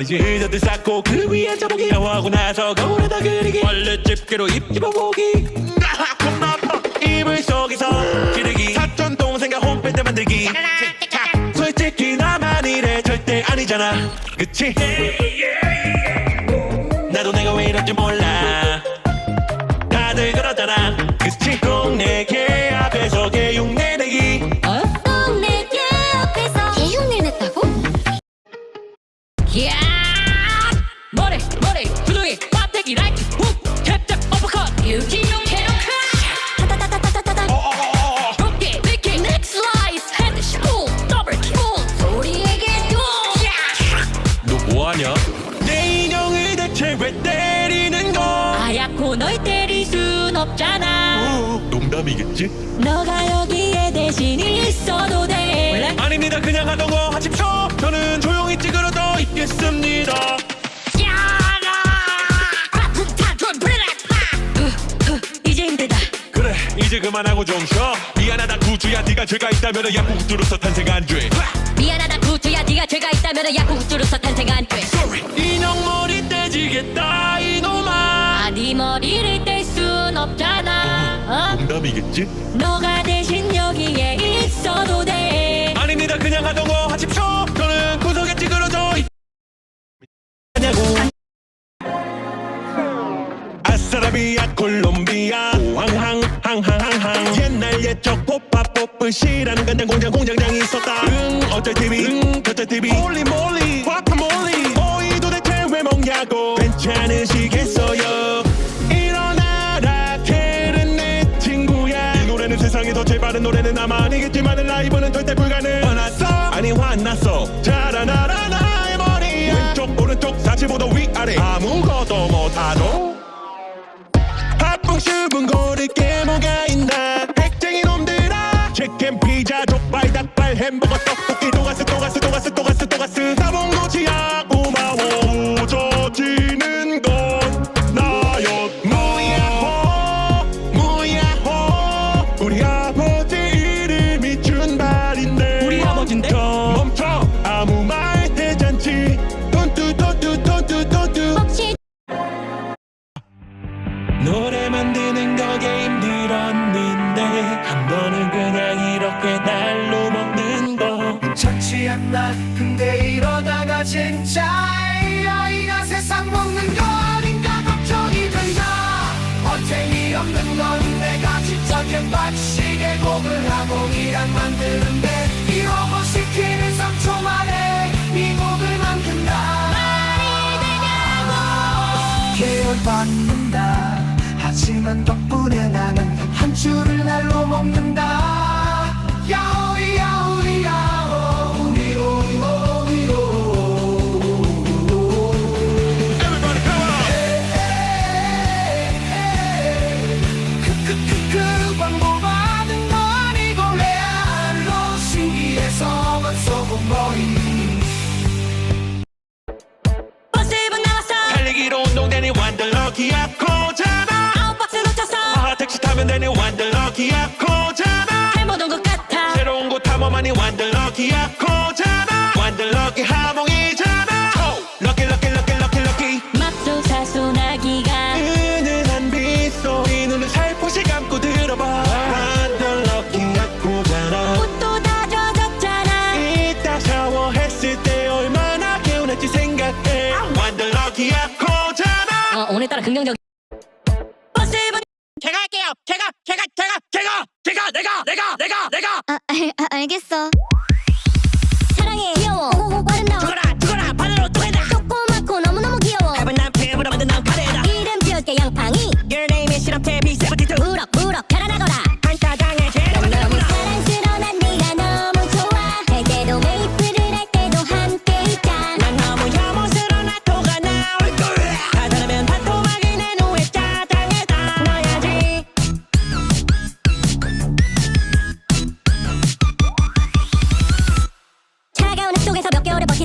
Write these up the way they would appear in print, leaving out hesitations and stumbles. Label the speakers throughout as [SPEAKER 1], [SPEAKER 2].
[SPEAKER 1] 지저들 쌓고 그 위에 저보기 샤워하고 나서 거울에다 그리기 원래 집게로 입 집어보기 겁나 아파 이불 속에서 지르기 사촌 동생과 홈페이지 만들기 솔직히 나만 이래 절대 아니잖아 그치? 나도 내가 왜 이런지 몰라 다들 그러잖아 그치? 동네 개 앞에서 개흉내 내기
[SPEAKER 2] 동네 개 앞에서 개흉내 냈다고?
[SPEAKER 3] 야 머리 두둥이 빡대기 라이트 훅 탭탭 어퍼컷 유기용 캐논 크라쉬
[SPEAKER 2] 타타타타타타타
[SPEAKER 3] 어깨 빅킥 넥 슬라이스 헤드 슈 더블 킥
[SPEAKER 2] 우리에게
[SPEAKER 1] 너 뭐하냐? 내 인형을 대체 왜 때리는 거
[SPEAKER 3] 아야코 널 때릴 순 없잖아
[SPEAKER 1] 농담이겠지?
[SPEAKER 3] 너가 여기에 대신 있어도 돼 원래?
[SPEAKER 1] 아닙니다 그냥 하던 거 하십시오 저는 조용히 찌그러져 있겠습니다
[SPEAKER 3] 이제 힘들다
[SPEAKER 1] 그래 이제 그만하고 좀 쉬어 미안하다 구주야 네가 죄가 있다면 약국주로서 탄생 안돼
[SPEAKER 3] 미안하다 구주야 네가 죄가 있다면 약국주로서 탄생 안돼
[SPEAKER 1] 인형 머리 떼지겠다 이놈아
[SPEAKER 3] 네 머리를 뗄 순 없잖아
[SPEAKER 1] 농담이겠지?
[SPEAKER 3] 너가 대신 여기에 있어도 돼
[SPEAKER 1] 아닙니다 그냥 하던 거 하십시오 저는 구석에 찌그러져 있냐고 아싸라비아 콜롬비아 항항항항항 옛날 옛적 pop밥 뽀뿌시라는 간장 공장장이 있었다 어쩔 TV 저쩔 TV 홀리몰리 과카몰리 어이 도대체 왜 먹냐고 괜찮으시겠어요 일어나라 켈은 내 친구야 이 노래는 세상에 더 제일 빠른 노래는 아마 아니겠지만 라이브는 절대 불가능 화났어? 아니 화났어 자라나라 나의 머리야 왼쪽 오른쪽 45도 위아래 아무것도 못하죠 바쁜 슈분 고를 게 뭐가 있나 핵쟁이 놈들아 치킨 피자 족발 닭발 햄버거 떡볶이 도가스 따봉 고치야 고마워 부서지는 건 나였 무야호 우리 아버지 이름이 준발인데 우리 아버지인데 멈춰 아무 말 대잔치 돈뚜
[SPEAKER 2] 혹시
[SPEAKER 1] 노래 만드는 거게 힘들었는데 한 번은 그냥 이렇게 날로 먹는 거
[SPEAKER 4] 좋지 않나 근데 이러다가 진짜 아이가 세상 먹는 거 아닌가 걱정이 된다 어쟁이 없는 건 내가 직접 갯박시게 곡을 하고 이랑 만드는데 이러고 시키는 3초 만에 이 곡을 만든다 계열받는다 하지만 덕분에 나는 한 줄을 날로 먹는다 야오이 야오이 야오 위로 위로
[SPEAKER 1] Everybody come on
[SPEAKER 4] 그 광고받은 거 아니고 레알로 신기해서 소금 머리
[SPEAKER 3] 버스 1분 남았어
[SPEAKER 1] 달리기로 운동되니 완전 럭키야 코잖아
[SPEAKER 3] 아웃박스 놓쳤어
[SPEAKER 1] 택시 타면 되니 완전 럭키야 코잖아
[SPEAKER 3] 잘못 온 것 같아
[SPEAKER 1] 새로운 곳 탐험하니 완전 럭키야 코잖아 완전 럭키 하몽이잖아 럭키
[SPEAKER 3] 맙소사 소나기가
[SPEAKER 1] 은은한 빗소리 눈을 살포시 감고 들어봐 완전 럭키야 코잖아
[SPEAKER 3] 옷도 다 젖었잖아
[SPEAKER 1] 이따 샤워했을 때 얼마나 개운할지 생각해 완전 럭키야 코잖아
[SPEAKER 3] 오늘따라 긍정적 버스 1분
[SPEAKER 1] 제가 할게요 제가
[SPEAKER 2] 알겠어 사랑해 귀여워 오오오 아름다워
[SPEAKER 3] 죽어라 바다로 또해다
[SPEAKER 2] 조그맣고 너무너무 귀여워
[SPEAKER 3] 해본 난 피부로 만든 넌 카레다
[SPEAKER 2] 이름 지을게 양팡이
[SPEAKER 3] Your name is 시럽테 B72
[SPEAKER 2] 무럭 자라나거라
[SPEAKER 3] 한타당에 제대로
[SPEAKER 2] 너무 사랑스러워 난 네가 너무 좋아 할 때도 메이플을 할 때도 함께 있자
[SPEAKER 3] 난 너무 혐오스러운 나토가 나올 거야 하다라면 다토막이 내 눈에 짜장에다 넣어야지
[SPEAKER 2] 차가운 흙 속에서 몇 개월을 버텨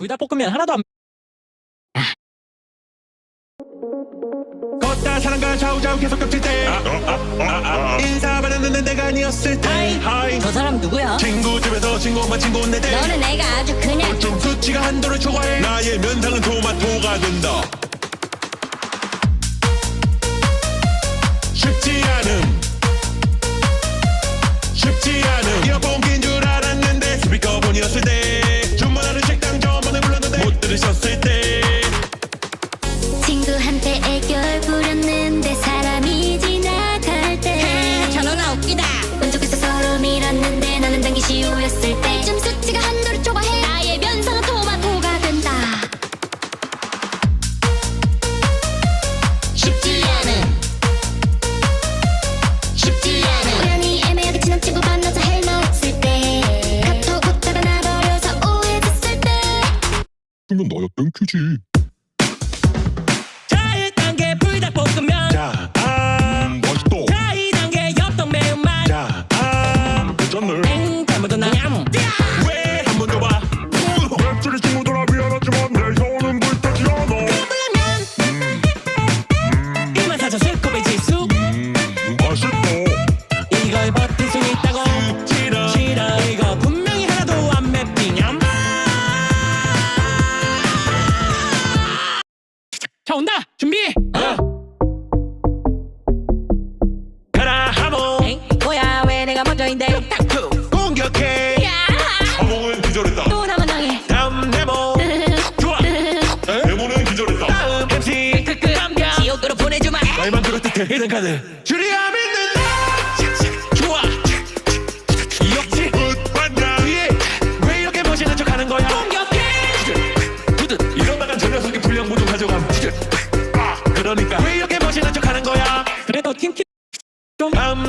[SPEAKER 5] 불닭볶음면 하나도 안
[SPEAKER 1] 걷다 사람과 좌우좌우 계속 겹칠 때 인사 받았는데 내가 아니었을 때 하이
[SPEAKER 3] 저 사람 누구야?
[SPEAKER 1] 친구 집에서 친구만 친구 온내 때
[SPEAKER 2] 너는 내가 아주 그냥
[SPEAKER 1] 좀 수치가 한도를 초과해 나의 면상은 토마토가 된다 쉽지 않음 이어폰 낀 줄 알았는데 스피커폰이었을 때 주문하는 식당 점원을 불렀는데 못 들으셨을 때
[SPEAKER 2] 친구한테 애교를 부렸는데 사람이 지나갈 때
[SPEAKER 3] 전화가 웃기다.
[SPEAKER 2] 운 좋게서 서로 밀었는데 나는 당기 시우였을 때 좀 수치가 한도를 초과해 나의 면상은 토마토가 된다 쉽지 않은 우연히 애매하게 친한 친구 만나서 할 말 없을 때 카톡 웃다가 나버려서 오해졌을 때
[SPEAKER 1] 그러면 나였던 큐지
[SPEAKER 5] 자 1단계 불닭볶음면
[SPEAKER 1] 자, 맛있다
[SPEAKER 5] 자 2단계 엽떡 매운맛
[SPEAKER 1] 자, 괜찮네
[SPEAKER 5] 땡 잘못했나 냠
[SPEAKER 1] 왜 한 번 더 봐 맵찔이 친구들아 미안하지만 내 혀는 불타지 않아
[SPEAKER 5] 14,000스컵의 지수
[SPEAKER 1] 맛있다
[SPEAKER 5] 이걸 버틸 수 있다고 싫어 이거 분명히 하나도 안 맵디냠 자 온다 준비
[SPEAKER 1] 가라 하모
[SPEAKER 3] 엥? 뭐야 왜 내가 먼저인데?
[SPEAKER 1] 공격해 하모는 기절했다
[SPEAKER 3] 또 나만 당해.
[SPEAKER 1] 다음 네모 좋아 네모는 기절했다 다음 MC
[SPEAKER 3] 깜겨. 지옥으로 보내주마.
[SPEAKER 1] 말만 그럴듯해 히든 카드 줄이야 믿는다 좋아 역시 웃반다 뒤에 왜 이렇게 멋있는 척하는 거야
[SPEAKER 3] 공격해.
[SPEAKER 1] 두듯 이러다간 저 녀석이 불량 모두 가져감 그러니까 왜 이렇게 멋있는 척하는 거야
[SPEAKER 5] 그래도 팀키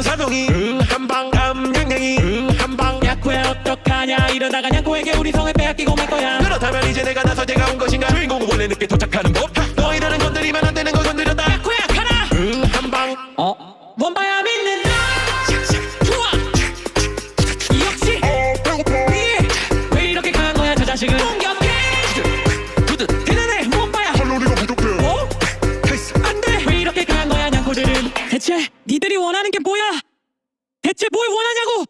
[SPEAKER 1] 사동이 한방 양양이 한방
[SPEAKER 5] 야쿠야 어떡하냐 이러다가 야쿠에게 우리 성을 빼앗기고 말 거야
[SPEAKER 1] 그렇다면 이제 내가 나서 제가 온 것인가 주인공은 원래 늦게 도착하는 법 너희들은 건드리면 안 되는 걸 건드렸다
[SPEAKER 5] 야쿠야 가라
[SPEAKER 1] 한방
[SPEAKER 5] 원바야 믿는다 좋아 역시 왜 이렇게 강한 거야 저 자식은 공격해
[SPEAKER 1] 두듯
[SPEAKER 5] 대단해 원바야
[SPEAKER 1] 칼로리가 부족해
[SPEAKER 5] 어? 안돼 왜 이렇게 강한 거야 냥코들은 대체 니들이 원하는 게 뭐야 대체 뭘 원하냐고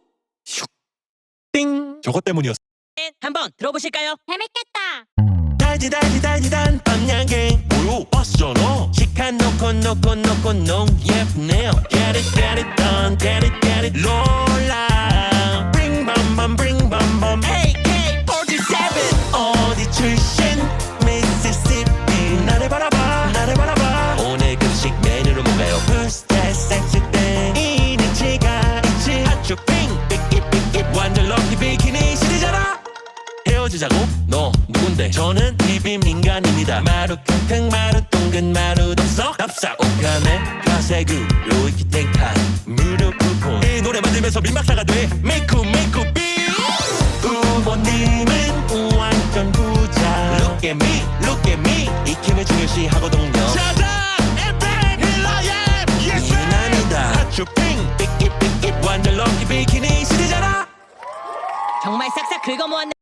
[SPEAKER 1] 띵 저것 때문이었어
[SPEAKER 3] 한번 들어보실까요?
[SPEAKER 2] 재밌겠다
[SPEAKER 1] 달지 단빵냥갱 뭐요 왔잖아 시간 놓고 농예쁘네요 Get it done get it 롤라 Bring bam bam AK-47 어디 출신 Mississippi 나를 바라봐 오늘 급식 메뉴로 뭔가요 First class 섹시 때 이니치가 있지 아주 빙 완전 럭키 비키니 시대잖아 헤어지자고? 너 누군데? 저는 비빔 인간입니다 마루 킁킁 마루 똥근 마루 덥석 답삭 옷가네 가세구 로이키 땡칸 무릎 굽고 이 노래 만들면서 민박사가 돼 메이쿠 비 부모님은 완전 부자 Look at me 익힘을 중요시하거든요 자자 엠팽 힐러예 예스 이난이다 아주 빙 삐끼 완전 럭키 비키니 시대잖아
[SPEAKER 3] 정말 싹싹 긁어 모았네.